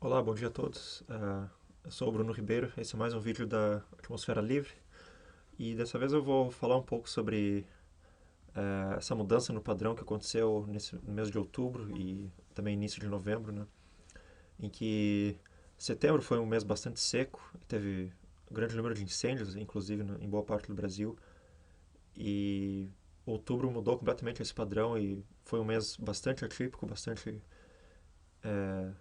Olá, bom dia a todos. Eu sou o Bruno Ribeiro, esse é mais um vídeo da Atmosfera Livre e dessa vez eu vou falar um pouco sobre essa mudança no padrão que aconteceu no mês de outubro e também início de novembro, né? Em que setembro foi um mês bastante seco, teve um grande número de incêndios, inclusive em boa parte do Brasil, e outubro mudou completamente esse padrão e foi um mês bastante atípico, bastante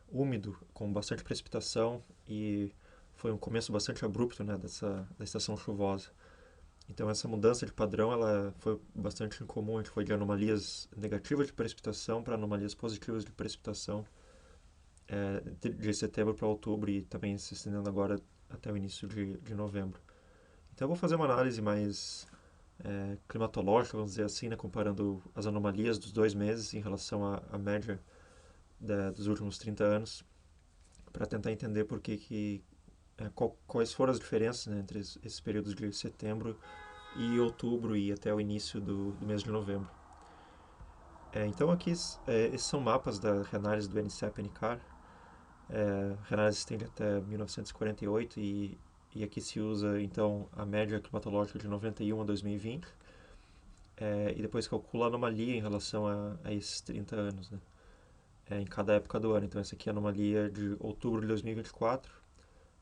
úmido, com bastante precipitação e foi um começo bastante abrupto, né, da estação chuvosa. Então essa mudança de padrão ela foi bastante incomum, a gente foi de anomalias negativas de precipitação para anomalias positivas de precipitação de setembro para outubro e também se estendendo agora até o início de novembro. Então eu vou fazer uma análise mais climatológica, vamos dizer assim, né, comparando as anomalias dos 2 meses em relação à média dos últimos 30 anos, para tentar entender por quais foram as diferenças, né, entre esses períodos de setembro e outubro e até o início do mês de novembro. Então aqui esses são mapas da reanálise do NCEP-NCAR. A reanálise se estende até 1948 e aqui se usa então a média climatológica de 91 a 2020 e depois calcula a anomalia em relação a esses 30 anos, né, em cada época do ano. Então essa aqui é a anomalia de outubro de 2024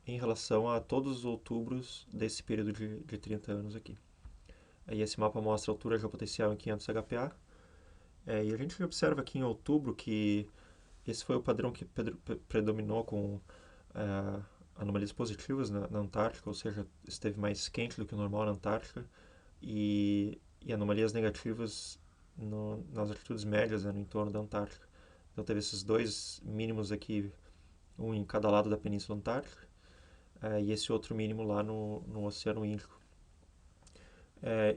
em relação a todos os outubros desse período de 30 anos aqui. Aí esse mapa mostra a altura geopotencial em 500 HPA. E a gente observa aqui em outubro que esse foi o padrão que predominou com anomalias positivas na Antártica, ou seja, esteve mais quente do que o normal na Antártica, e anomalias negativas nas altitudes médias, né, no entorno da Antártica. Então teve esses dois mínimos aqui, um em cada lado da Península Antártica, e esse outro mínimo lá no Oceano Índico.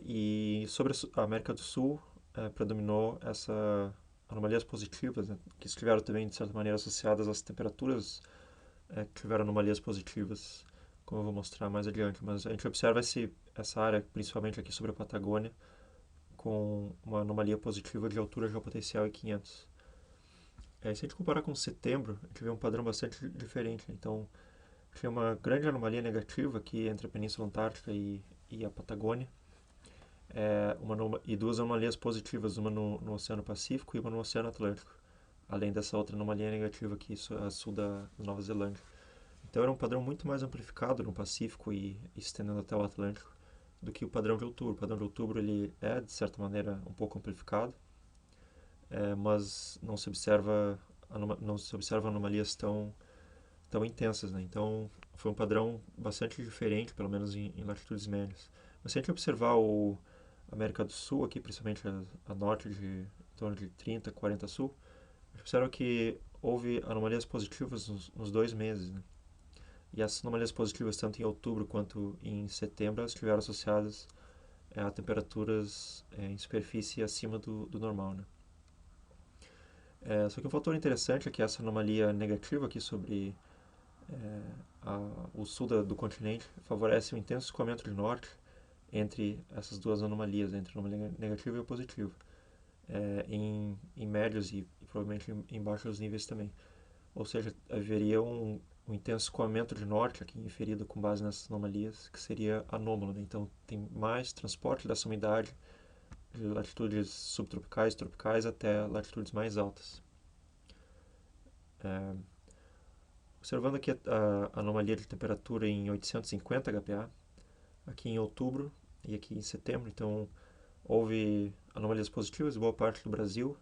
E sobre a América do Sul, predominou essa anomalias positivas, né, que estiveram também, de certa maneira, associadas às temperaturas, que tiveram anomalias positivas, como eu vou mostrar mais adiante. Mas a gente observa essa área, principalmente aqui sobre a Patagônia, com uma anomalia positiva de altura geopotencial em 500. Se a gente comparar com setembro, a gente vê um padrão bastante diferente. Então, tinha uma grande anomalia negativa aqui entre a Península Antártica e a Patagônia, e duas anomalias positivas, uma no Oceano Pacífico e uma no Oceano Atlântico, além dessa outra anomalia negativa aqui a sul da Nova Zelândia. Então era um padrão muito mais amplificado no Pacífico e estendendo até o Atlântico do que o padrão de outubro. O padrão de outubro ele é, de certa maneira, um pouco amplificado, mas não se observa anomalias tão intensas, né? Então foi um padrão bastante diferente, pelo menos em latitudes médias. Mas se a gente observar a América do Sul, aqui principalmente a norte, em torno de 30, 40 sul, a gente observa que houve anomalias positivas nos 2 meses, né? E essas anomalias positivas, tanto em outubro quanto em setembro, elas estiveram associadas a temperaturas em superfície acima do normal, né? Só que um fator interessante é que essa anomalia negativa aqui sobre o sul do continente favorece o intenso escoamento de norte entre essas duas anomalias, entre a anomalia negativa e a positiva, em médios e provavelmente em baixos níveis também. Ou seja, haveria um intenso escoamento de norte aqui inferido com base nessas anomalias, que seria anômalo, né? Então tem mais transporte dessa umidade de latitudes subtropicais, tropicais até latitudes mais altas. Observando aqui a anomalia de temperatura em 850 HPA, aqui em outubro e aqui em setembro, então houve anomalias positivas em boa parte do Brasil.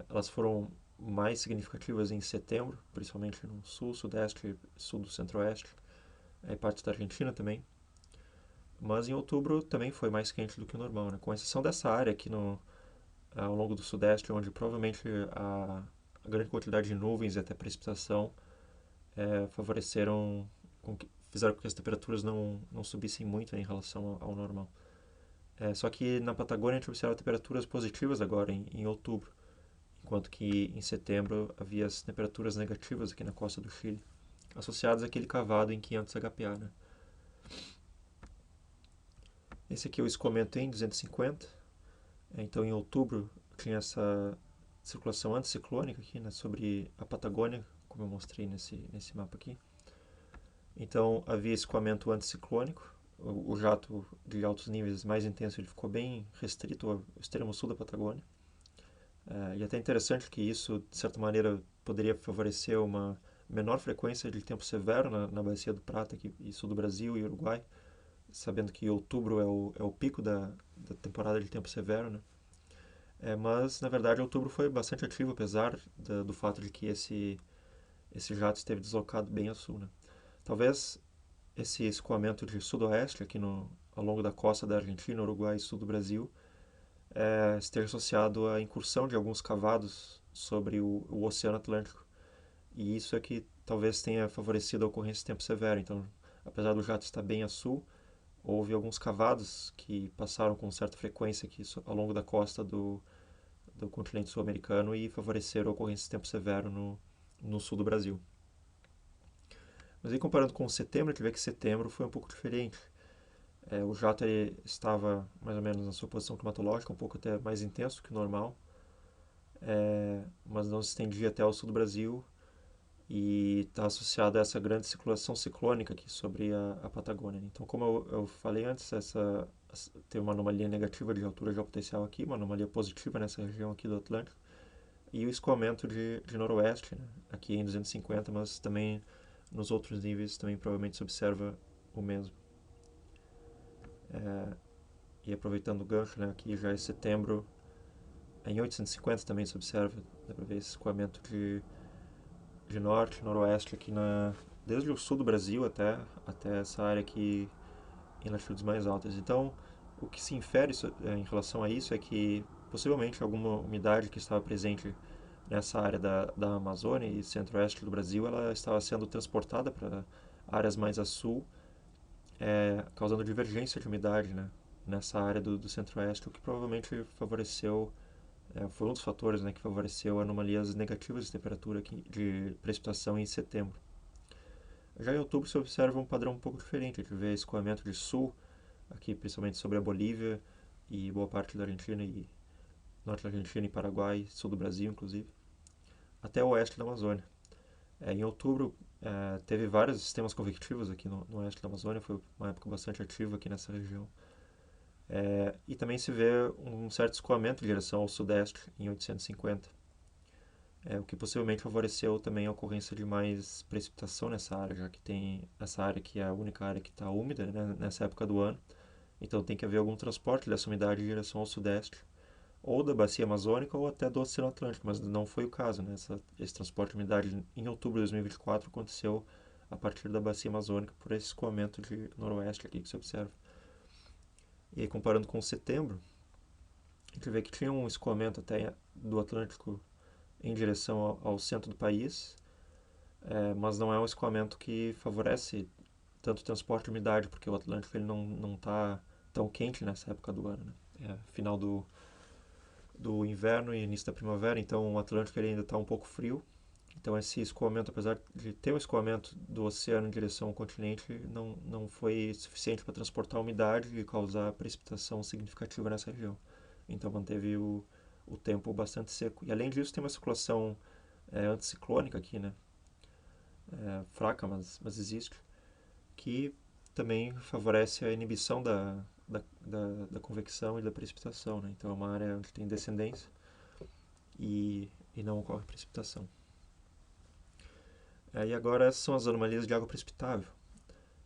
Elas foram mais significativas em setembro, principalmente no sul, sudeste, sul do centro-oeste, e parte da Argentina também. Mas em outubro também foi mais quente do que o normal, né? Com exceção dessa área aqui ao longo do sudeste, onde provavelmente a grande quantidade de nuvens e até precipitação favoreceram, fizeram com que as temperaturas não subissem muito, né, em relação ao normal. Só que na Patagônia a gente observa temperaturas positivas agora em outubro, enquanto que em setembro havia as temperaturas negativas aqui na costa do Chile, associadas àquele cavado em 500 HPA, né? Esse aqui é o escoamento em 250. Então em outubro tinha essa circulação anticiclônica aqui, né, sobre a Patagônia, como eu mostrei nesse mapa aqui. Então havia escoamento anticiclônico, o jato de altos níveis mais intenso ele ficou bem restrito ao extremo sul da Patagônia. E até interessante que isso, de certa maneira, poderia favorecer uma menor frequência de tempo severo na Bacia do Prata aqui, e sul do Brasil e Uruguai, sabendo que outubro é o pico da temporada de tempo severo, né? Mas, na verdade, outubro foi bastante ativo, apesar do fato de que esse jato esteve deslocado bem a sul, né? Talvez esse escoamento de sudoeste aqui ao longo da costa da Argentina, Uruguai e sul do Brasil esteja associado à incursão de alguns cavados sobre o Oceano Atlântico. E isso é que talvez tenha favorecido a ocorrência de tempo severo. Então, apesar do jato estar bem a sul, houve alguns cavados que passaram com certa frequência aqui ao longo da costa do continente sul-americano e favoreceram a ocorrência de tempo severo no sul do Brasil. Mas aí, comparando com setembro, a gente vê que setembro foi um pouco diferente. O jato estava mais ou menos na sua posição climatológica, um pouco até mais intenso que o normal, mas não se estendia até o sul do Brasil e está associado a essa grande circulação ciclônica aqui sobre a Patagônia. Então, como eu falei antes, tem uma anomalia negativa de altura geopotencial aqui, uma anomalia positiva nessa região aqui do Atlântico, e o escoamento de noroeste, né, aqui em 250, mas também nos outros níveis também provavelmente se observa o mesmo. E aproveitando o gancho, né, aqui já é setembro, em 850 também se observa, dá para ver esse escoamento de norte, noroeste aqui desde o sul do Brasil até essa área aqui em latitudes mais altas. Então, o que se infere em relação a isso é que possivelmente alguma umidade que estava presente nessa área da Amazônia e centro-oeste do Brasil, ela estava sendo transportada para áreas mais a sul, causando divergência de umidade, né, nessa área do centro-oeste, o que provavelmente favoreceu, foi um dos fatores, né, que favoreceu anomalias negativas de temperatura de precipitação em setembro. Já em outubro se observa um padrão um pouco diferente, a gente vê escoamento de sul, aqui principalmente sobre a Bolívia e boa parte da Argentina e norte da Argentina e Paraguai, sul do Brasil inclusive, até o oeste da Amazônia. Em outubro teve vários sistemas convectivos aqui no oeste da Amazônia, foi uma época bastante ativa aqui nessa região. E também se vê um certo escoamento em direção ao sudeste em 850, o que possivelmente favoreceu também a ocorrência de mais precipitação nessa área, já que tem essa área que é a única área que está úmida, né, nessa época do ano. Então tem que haver algum transporte dessa umidade em direção ao sudeste, ou da bacia amazônica ou até do Oceano Atlântico, mas não foi o caso, né? Esse transporte de umidade em outubro de 2024 aconteceu a partir da bacia amazônica por esse escoamento de noroeste aqui que se observa. E aí, comparando com setembro, a gente vê que tinha um escoamento até do Atlântico em direção ao centro do país, mas não é um escoamento que favorece tanto o transporte de umidade, porque o Atlântico ele não está tão quente nessa época do ano, né? Final do inverno e início da primavera, então o Atlântico ele ainda está um pouco frio. Então esse escoamento, apesar de ter o escoamento do oceano em direção ao continente, não foi suficiente para transportar a umidade e causar precipitação significativa nessa região. Então manteve o tempo bastante seco. E além disso tem uma circulação anticiclônica aqui, né? Fraca, mas existe, que também favorece a inibição da convecção e da precipitação, né? Então é uma área onde tem descendência e não ocorre precipitação. E agora essas são as anomalias de água precipitável.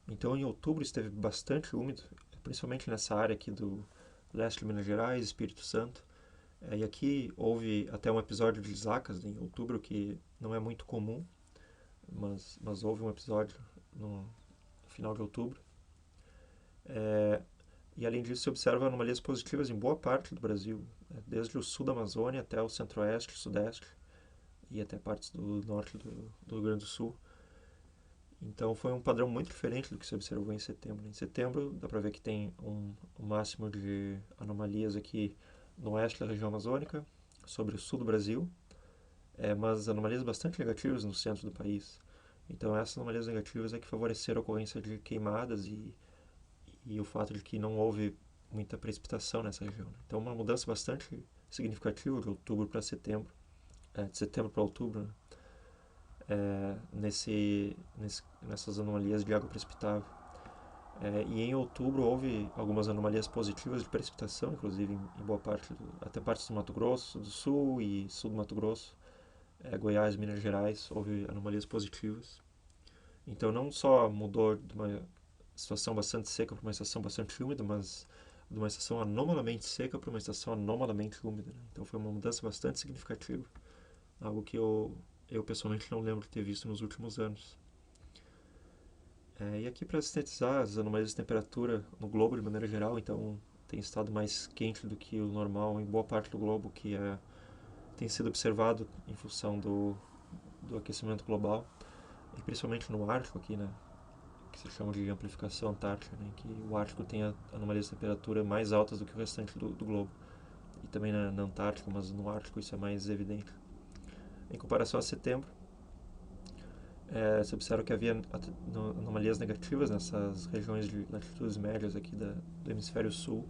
Então em outubro esteve bastante úmido, principalmente nessa área aqui do leste de Minas Gerais, Espírito Santo. E aqui houve até um episódio de zacas em outubro, que não é muito comum, mas houve um episódio no final de outubro. E além disso se observa anomalias positivas em boa parte do Brasil, desde o sul da Amazônia até o centro-oeste, sudeste e até partes do norte do Rio Grande do Sul. Então foi um padrão muito diferente do que se observou em setembro. Em setembro dá para ver que tem um máximo de anomalias aqui no oeste da região amazônica, sobre o sul do Brasil, mas anomalias bastante negativas no centro do país. Então essas anomalias negativas é que favoreceram a ocorrência de queimadas e o fato de que não houve muita precipitação nessa região. Então uma mudança bastante significativa de outubro para setembro, de setembro para outubro, né? nessas anomalias de água precipitável. E em outubro houve algumas anomalias positivas de precipitação, inclusive em boa parte, até partes do Mato Grosso do Sul e sul do Mato Grosso, Goiás, Minas Gerais, houve anomalias positivas. Então não só mudou de uma situação bastante seca para uma estação bastante úmida, mas de uma estação anomalamente seca para uma estação anomalamente úmida, né? Então foi uma mudança bastante significativa, algo que eu pessoalmente não lembro de ter visto nos últimos anos. E aqui para sintetizar as anomalias de temperatura no globo de maneira geral, então tem estado mais quente do que o normal em boa parte do globo, que tem sido observado em função do aquecimento global, e principalmente no Ártico aqui, né, que se chama de amplificação antártica, né, que o Ártico tem anomalias de temperatura mais altas do que o restante do globo, e também na Antártica, mas no Ártico isso é mais evidente. Em comparação a setembro, se observa que havia anomalias negativas nessas regiões de latitudes médias aqui do hemisfério sul,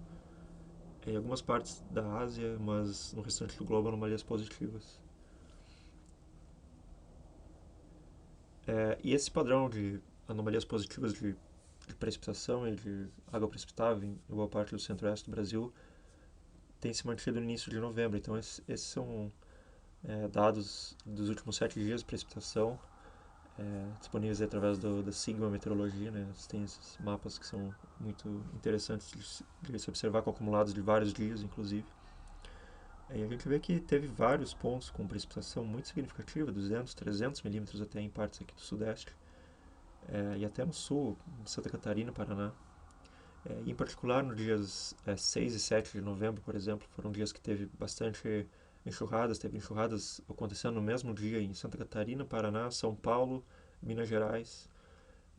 em algumas partes da Ásia, mas no restante do globo anomalias positivas. E esse padrão de anomalias positivas de precipitação e de água precipitável em boa parte do centro-oeste do Brasil tem se mantido no início de novembro. Então esses são dados dos últimos 7 dias de precipitação, disponíveis através da Sigma Meteorologia, né? Tem esses mapas que são muito interessantes de se observar, com acumulados de vários dias, inclusive. E a gente vê que teve vários pontos com precipitação muito significativa, 200, 300 milímetros até em partes aqui do sudeste, e até no sul, de Santa Catarina, Paraná. Em particular, nos dias 6 e 7 de novembro, por exemplo, foram dias que teve bastante enxurradas, teve enxurradas acontecendo no mesmo dia em Santa Catarina, Paraná, São Paulo, Minas Gerais.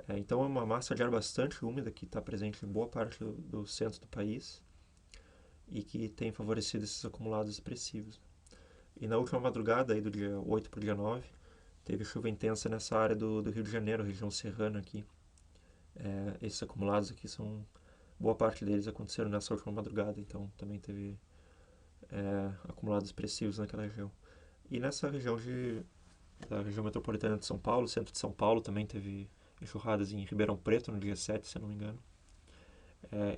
Então é uma massa de ar bastante úmida que está presente em boa parte do centro do país e que tem favorecido esses acumulados expressivos. E na última madrugada, aí do dia 8 para o dia 9, teve chuva intensa nessa área do Rio de Janeiro, região serrana aqui. Esses acumulados aqui boa parte deles aconteceram nessa última madrugada, então também teve acumulados expressivos naquela região. E nessa região da região metropolitana de São Paulo, centro de São Paulo, também teve enxurradas em Ribeirão Preto no dia 7, se eu não me engano.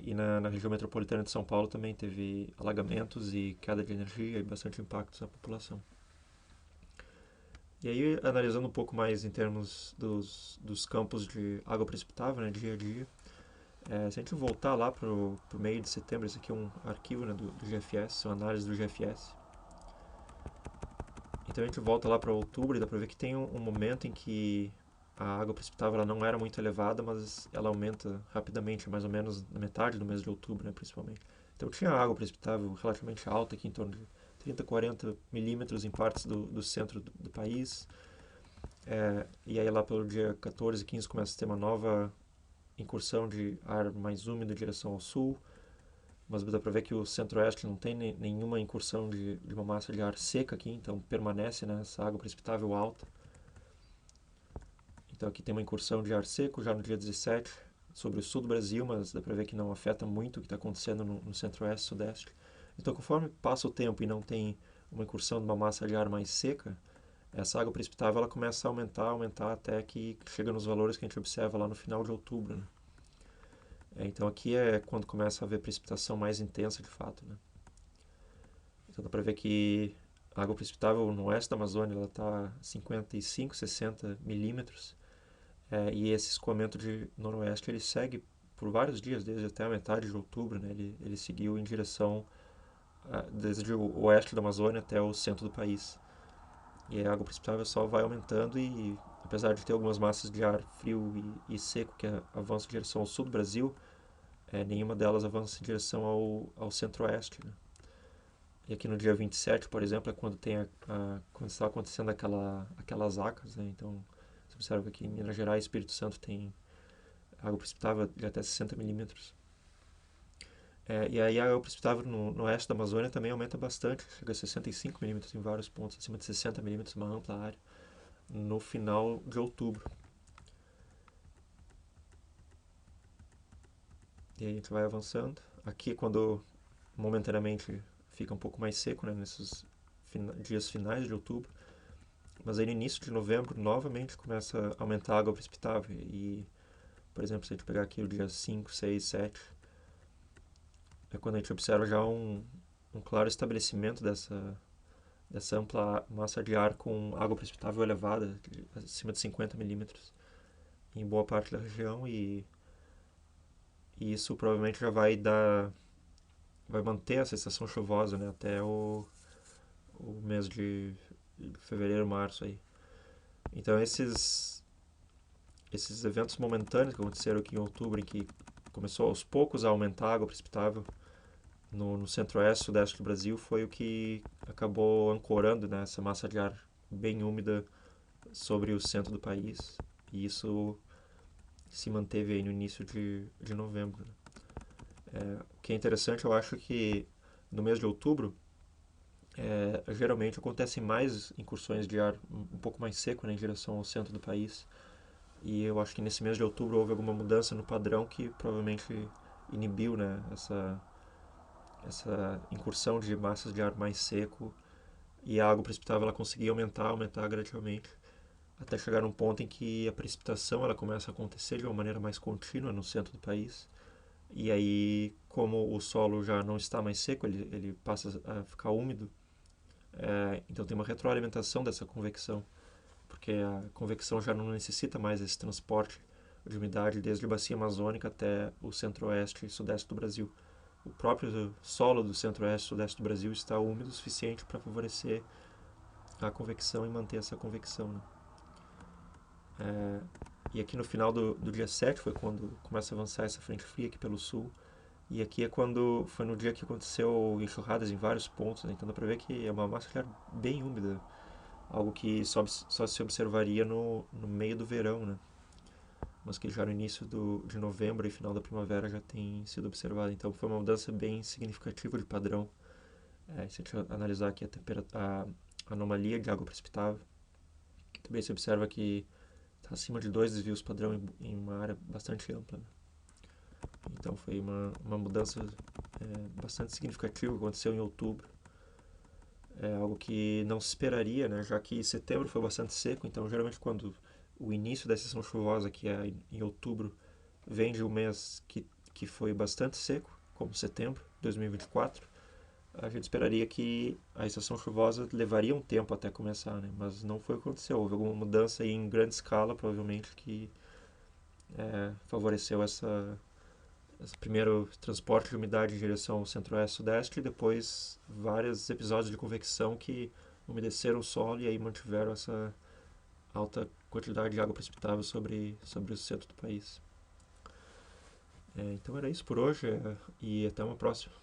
E na região metropolitana de São Paulo também teve alagamentos e queda de energia e bastante impactos na população. E aí, analisando um pouco mais em termos dos campos de água precipitável, né, dia a dia, se a gente voltar lá para o meio de setembro, esse aqui é um arquivo, né, do GFS, uma análise do GFS. Então a gente volta lá para outubro e dá para ver que tem um momento em que a água precipitável ela não era muito elevada, mas ela aumenta rapidamente, mais ou menos na metade do mês de outubro, né, principalmente. Então tinha água precipitável relativamente alta aqui, em torno de 30, 40 milímetros em partes do centro do país. E aí lá pelo dia 14, 15 começa a ter uma nova incursão de ar mais úmido em direção ao sul, mas dá para ver que o centro-oeste não tem nenhuma incursão de uma massa de ar seca aqui, então permanece, né, essa água precipitável alta. Então aqui tem uma incursão de ar seco já no dia 17 sobre o sul do Brasil, mas dá para ver que não afeta muito o que está acontecendo no centro-oeste e sudeste. Então conforme passa o tempo e não tem uma incursão de uma massa de ar mais seca, essa água precipitável ela começa a aumentar até que chega nos valores que a gente observa lá no final de outubro, né? Então aqui é quando começa a haver precipitação mais intensa de fato, né? Então dá para ver que a água precipitável no oeste da Amazônia ela está 55, 60 milímetros, e esse escoamento de noroeste ele segue por vários dias, desde até a metade de outubro, né? Ele seguiu em direção desde o oeste da Amazônia até o centro do país. E a água precipitável só vai aumentando e, apesar de ter algumas massas de ar frio e seco que avançam em direção ao sul do Brasil, nenhuma delas avança em direção ao centro-oeste, né? E aqui no dia 27, por exemplo, é quando quando está acontecendo aquelas acas, né? Então, você observa que em Minas Gerais e Espírito Santo tem água precipitável de até 60 milímetros. E aí a água precipitável no oeste da Amazônia também aumenta bastante, chega a 65 milímetros em vários pontos, acima de 60 milímetros, uma ampla área, no final de outubro. E aí a gente vai avançando. Aqui, quando momentaneamente fica um pouco mais seco, né, nesses dias finais de outubro, Mas aí no início de novembro, novamente começa a aumentar a água precipitável. E, por exemplo, se a gente pegar aqui o dia 5, 6, 7, é quando a gente observa já um claro estabelecimento dessa ampla massa de ar com água precipitável elevada, acima de 50 milímetros, em boa parte da região. E isso provavelmente já vai manter essa estação chuvosa, né, até o mês de fevereiro, março aí. Então esses eventos momentâneos que aconteceram aqui em outubro, em que começou aos poucos a aumentar a água precipitável no centro-oeste e sudeste do Brasil, foi o que acabou ancorando, né, essa massa de ar bem úmida sobre o centro do país. E isso se manteve aí no início de novembro, né? O que é interessante, eu acho que no mês de outubro, geralmente acontecem mais incursões de ar um pouco mais seco, né, em direção ao centro do país. E eu acho que nesse mês de outubro houve alguma mudança no padrão que provavelmente inibiu, né, essa incursão de massas de ar mais seco, e a água precipitável ela conseguia aumentar gradativamente, até chegar num ponto em que a precipitação ela começa a acontecer de uma maneira mais contínua no centro do país. E aí, como o solo já não está mais seco, ele passa a ficar úmido, então tem uma retroalimentação dessa convecção, porque a convecção já não necessita mais esse transporte de umidade desde a bacia amazônica até o centro-oeste e sudeste do Brasil. O próprio solo do centro-oeste e sudeste do Brasil está úmido o suficiente para favorecer a convecção e manter essa convecção, né? E aqui no final do dia 7 foi quando começa a avançar essa frente fria aqui pelo sul. E aqui foi no dia que aconteceu enxurradas em vários pontos, né? Então dá pra ver que é uma massa de ar bem úmida, algo que só se observaria no meio do verão, né? Mas que já no início de novembro e final da primavera já tem sido observado. Então foi uma mudança bem significativa de padrão. Se a gente analisar aqui a anomalia de água precipitável, também se observa que está acima de 2 desvios padrão em uma área bastante ampla, né? Então foi uma mudança bastante significativa que aconteceu em outubro. É algo que não se esperaria, né? Já que setembro foi bastante seco, então geralmente quando o início da estação chuvosa, que é em outubro, vem de um mês que foi bastante seco, como setembro de 2024, a gente esperaria que a estação chuvosa levaria um tempo até começar, né? Mas não foi o que aconteceu. Houve alguma mudança aí em grande escala, provavelmente, que favoreceu esse primeiro transporte de umidade em direção ao centro-oeste e sudeste, e depois vários episódios de convecção que umedeceram o solo e aí mantiveram essa alta quantidade de água precipitável sobre o centro do país. Então era isso por hoje, e até uma próxima.